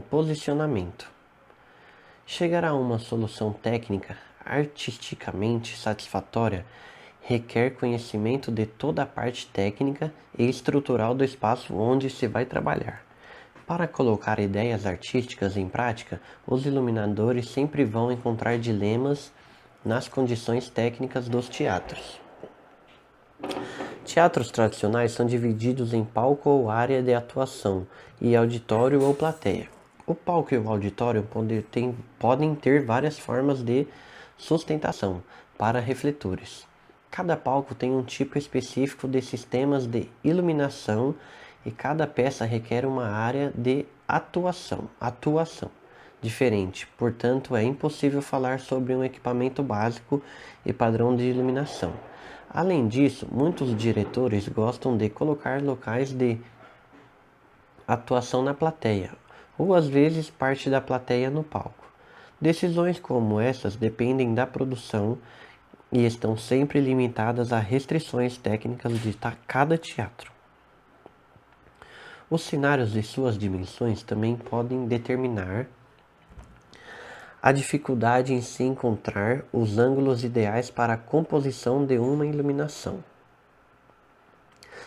o posicionamento. Chegar a uma solução técnica artisticamente satisfatória requer conhecimento de toda a parte técnica e estrutural do espaço onde se vai trabalhar. Para colocar ideias artísticas em prática, os iluminadores sempre vão encontrar dilemas nas condições técnicas dos teatros. Teatros tradicionais são divididos em palco ou área de atuação e auditório ou plateia. O palco e o auditório podem ter várias formas de sustentação para refletores. Cada palco tem um tipo específico de sistemas de iluminação e cada peça requer uma área de atuação diferente. Portanto, é impossível falar sobre um equipamento básico e padrão de iluminação. Além disso, muitos diretores gostam de colocar locais de atuação na plateia, ou às vezes parte da plateia no palco. Decisões como essas dependem da produção e estão sempre limitadas a restrições técnicas de cada teatro. Os cenários e suas dimensões também podem determinar a dificuldade em se encontrar os ângulos ideais para a composição de uma iluminação.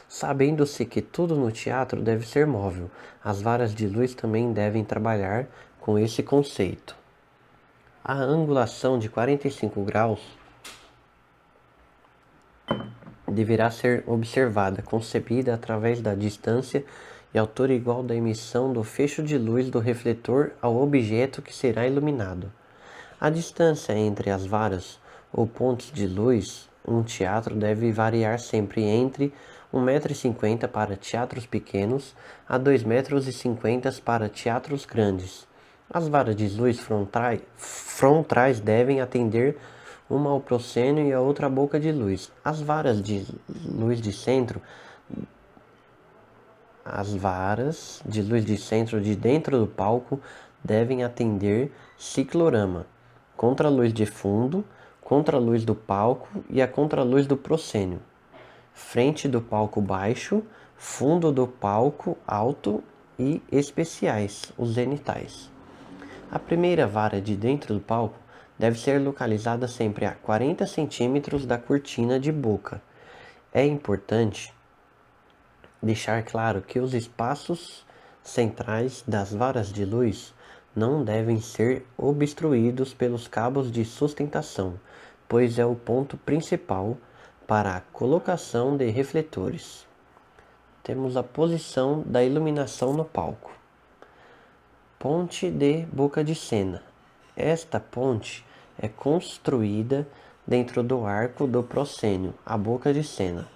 Sabendo-se que tudo no teatro deve ser móvel, as varas de luz também devem trabalhar com esse conceito. A angulação de 45 graus deverá ser observada, concebida através da distância e altura igual da emissão do feixe de luz do refletor ao objeto que será iluminado. A distância entre as varas ou pontos de luz em um teatro deve variar sempre entre 1,50 m para teatros pequenos a 2,50 m para teatros grandes. As varas de luz frontais devem atender uma ao proscênio e a outra à boca de luz. As varas de luz de centro de dentro do palco devem atender ciclorama, contraluz de fundo, contraluz do palco e a contraluz do proscênio, frente do palco baixo, fundo do palco alto e especiais, os zenitais. A primeira vara de dentro do palco deve ser localizada sempre a 40 centímetros da cortina de boca. É importante deixar claro que os espaços centrais das varas de luz não devem ser obstruídos pelos cabos de sustentação, pois é o ponto principal para a colocação de refletores. Temos a posição da iluminação no palco. Ponte de boca de cena. Esta ponte é construída dentro do arco do proscênio, a boca de cena.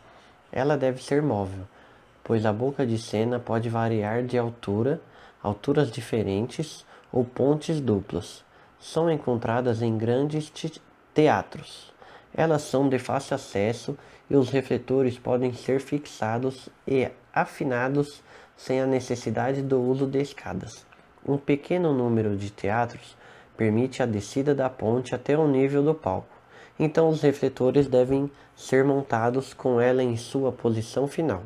Ela deve ser móvel, pois a boca de cena pode variar de alturas diferentes ou pontes duplas. São encontradas em grandes teatros. Elas são de fácil acesso e os refletores podem ser fixados e afinados sem a necessidade do uso de escadas. Um pequeno número de teatros permite a descida da ponte até o nível do palco. Então os refletores devem ser montados com ela em sua posição final.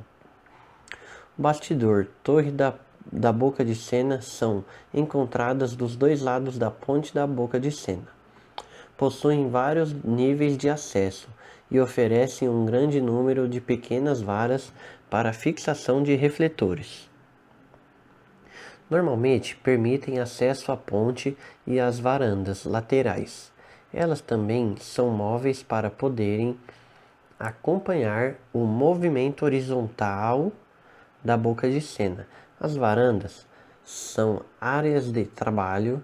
Bastidor, torre da boca de cena são encontradas dos dois lados da ponte da boca de cena. Possuem vários níveis de acesso e oferecem um grande número de pequenas varas para fixação de refletores. Normalmente permitem acesso à ponte e às varandas laterais. Elas também são móveis para poderem acompanhar o movimento horizontal da boca de cena. As varandas são áreas de trabalho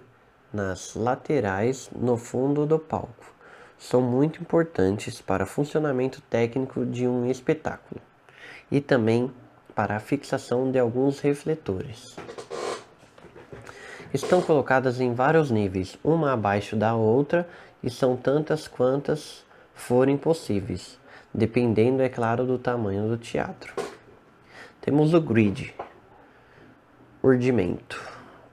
nas laterais no fundo do palco. São muito importantes para o funcionamento técnico de um espetáculo e também para a fixação de alguns refletores. Estão colocadas em vários níveis, uma abaixo da outra, e são tantas quantas forem possíveis, dependendo, é claro, do tamanho do teatro. Temos o grid, urdimento.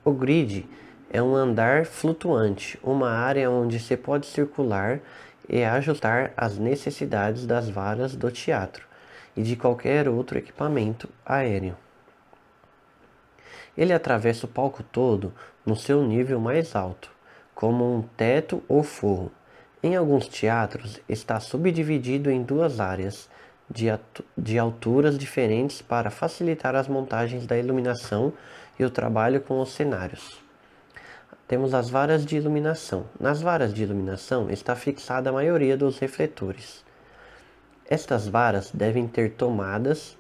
O grid é um andar flutuante, uma área onde se pode circular e ajustar as necessidades das varas do teatro e de qualquer outro equipamento aéreo. Ele atravessa o palco todo no seu nível mais alto, como um teto ou forro. Em alguns teatros, está subdividido em duas áreas de alturas diferentes para facilitar as montagens da iluminação e o trabalho com os cenários. Temos as varas de iluminação. Nas varas de iluminação está fixada a maioria dos refletores. Estas varas devem ter tomadas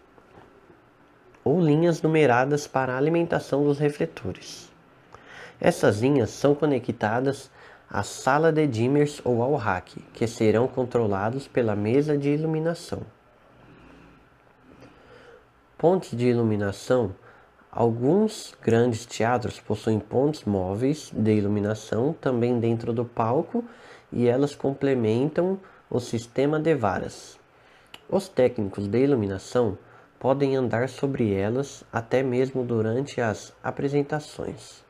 ou linhas numeradas para a alimentação dos refletores. Essas linhas são conectadas à sala de dimmers ou ao rack, que serão controlados pela mesa de iluminação. Pontes de iluminação. Alguns grandes teatros possuem pontes móveis de iluminação também dentro do palco e elas complementam o sistema de varas. Os técnicos de iluminação podem andar sobre elas até mesmo durante as apresentações.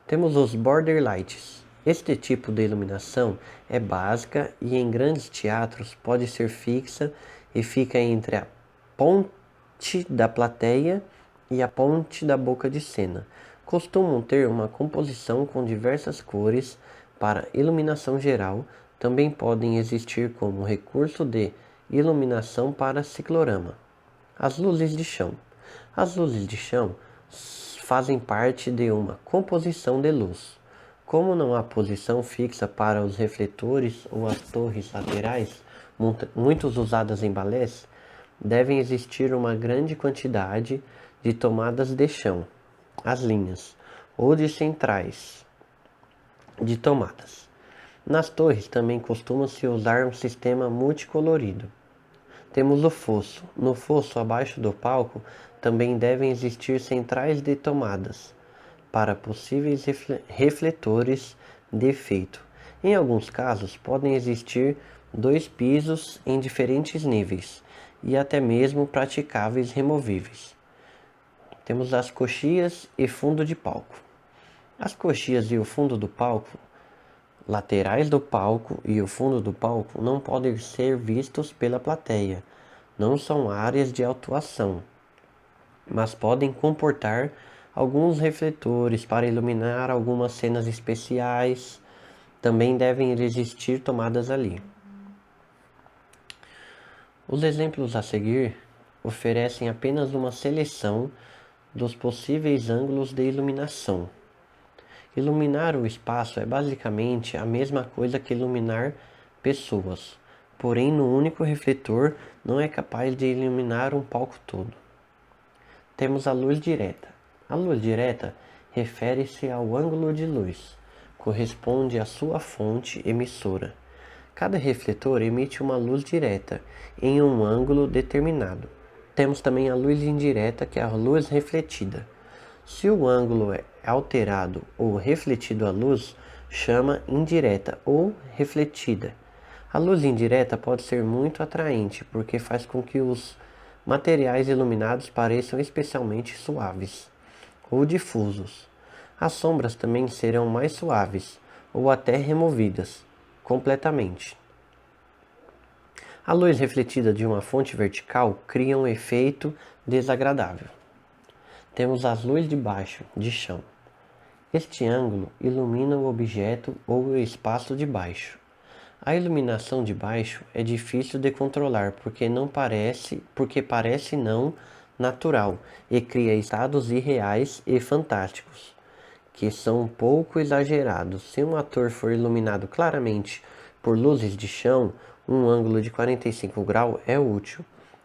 Temos os border lights. Este tipo de iluminação é básica e em grandes teatros pode ser fixa e fica entre a ponte da plateia e a ponte da boca de cena. Costumam ter uma composição com diversas cores para iluminação geral. Também podem existir como recurso de iluminação para ciclorama. As luzes de chão. As luzes de chão fazem parte de uma composição de luz. Como não há posição fixa para os refletores ou as torres laterais, muitos usadas em balés, devem existir uma grande quantidade de tomadas de chão, as linhas, ou de centrais de tomadas. Nas torres também costuma-se usar um sistema multicolorido. Temos o fosso. No fosso abaixo do palco também devem existir centrais de tomadas para possíveis refletores de efeito. Em alguns casos podem existir 2 pisos em diferentes níveis e até mesmo praticáveis removíveis. Temos as coxias e fundo de palco. As coxias e o fundo do palco, laterais do palco e o fundo do palco não podem ser vistos pela plateia. Não são áreas de atuação, mas podem comportar alguns refletores para iluminar algumas cenas especiais. Também devem existir tomadas ali. Os exemplos a seguir oferecem apenas uma seleção dos possíveis ângulos de iluminação. Iluminar o espaço é basicamente a mesma coisa que iluminar pessoas, porém no único refletor não é capaz de iluminar um palco todo. Temos a luz direta. A luz direta refere-se ao ângulo de luz, corresponde à sua fonte emissora. Cada refletor emite uma luz direta em um ângulo determinado. Temos também a luz indireta, que é a luz refletida. Se o ângulo é alterado ou refletido a luz, chama indireta ou refletida. A luz indireta pode ser muito atraente, porque faz com que os materiais iluminados pareçam especialmente suaves ou difusos. As sombras também serão mais suaves ou até removidas completamente. A luz refletida de uma fonte vertical cria um efeito desagradável. Temos as luzes de baixo, de chão. Este ângulo ilumina o objeto ou o espaço de baixo. A iluminação de baixo é difícil de controlar porque parece não natural e cria estados irreais e fantásticos, que são um pouco exagerados. Se um ator for iluminado claramente por luzes de chão, um ângulo de 45 graus é útil.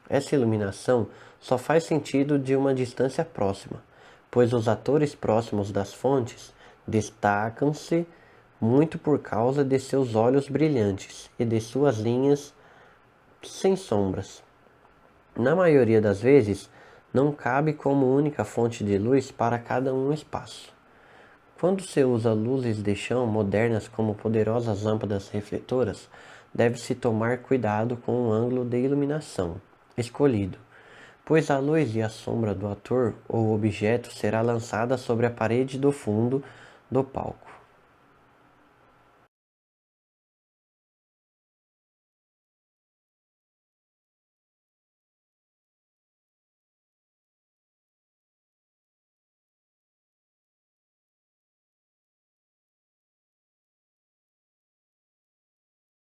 Essa iluminação só faz sentido de uma distância próxima, pois os atores próximos das fontes destacam-se muito por causa de seus olhos brilhantes e de suas linhas sem sombras. Na maioria das vezes, não cabe como única fonte de luz para cada um espaço. Quando se usa luzes de chão modernas como poderosas lâmpadas refletoras, deve-se tomar cuidado com o ângulo de iluminação escolhido, pois a luz e a sombra do ator ou objeto será lançada sobre a parede do fundo do palco.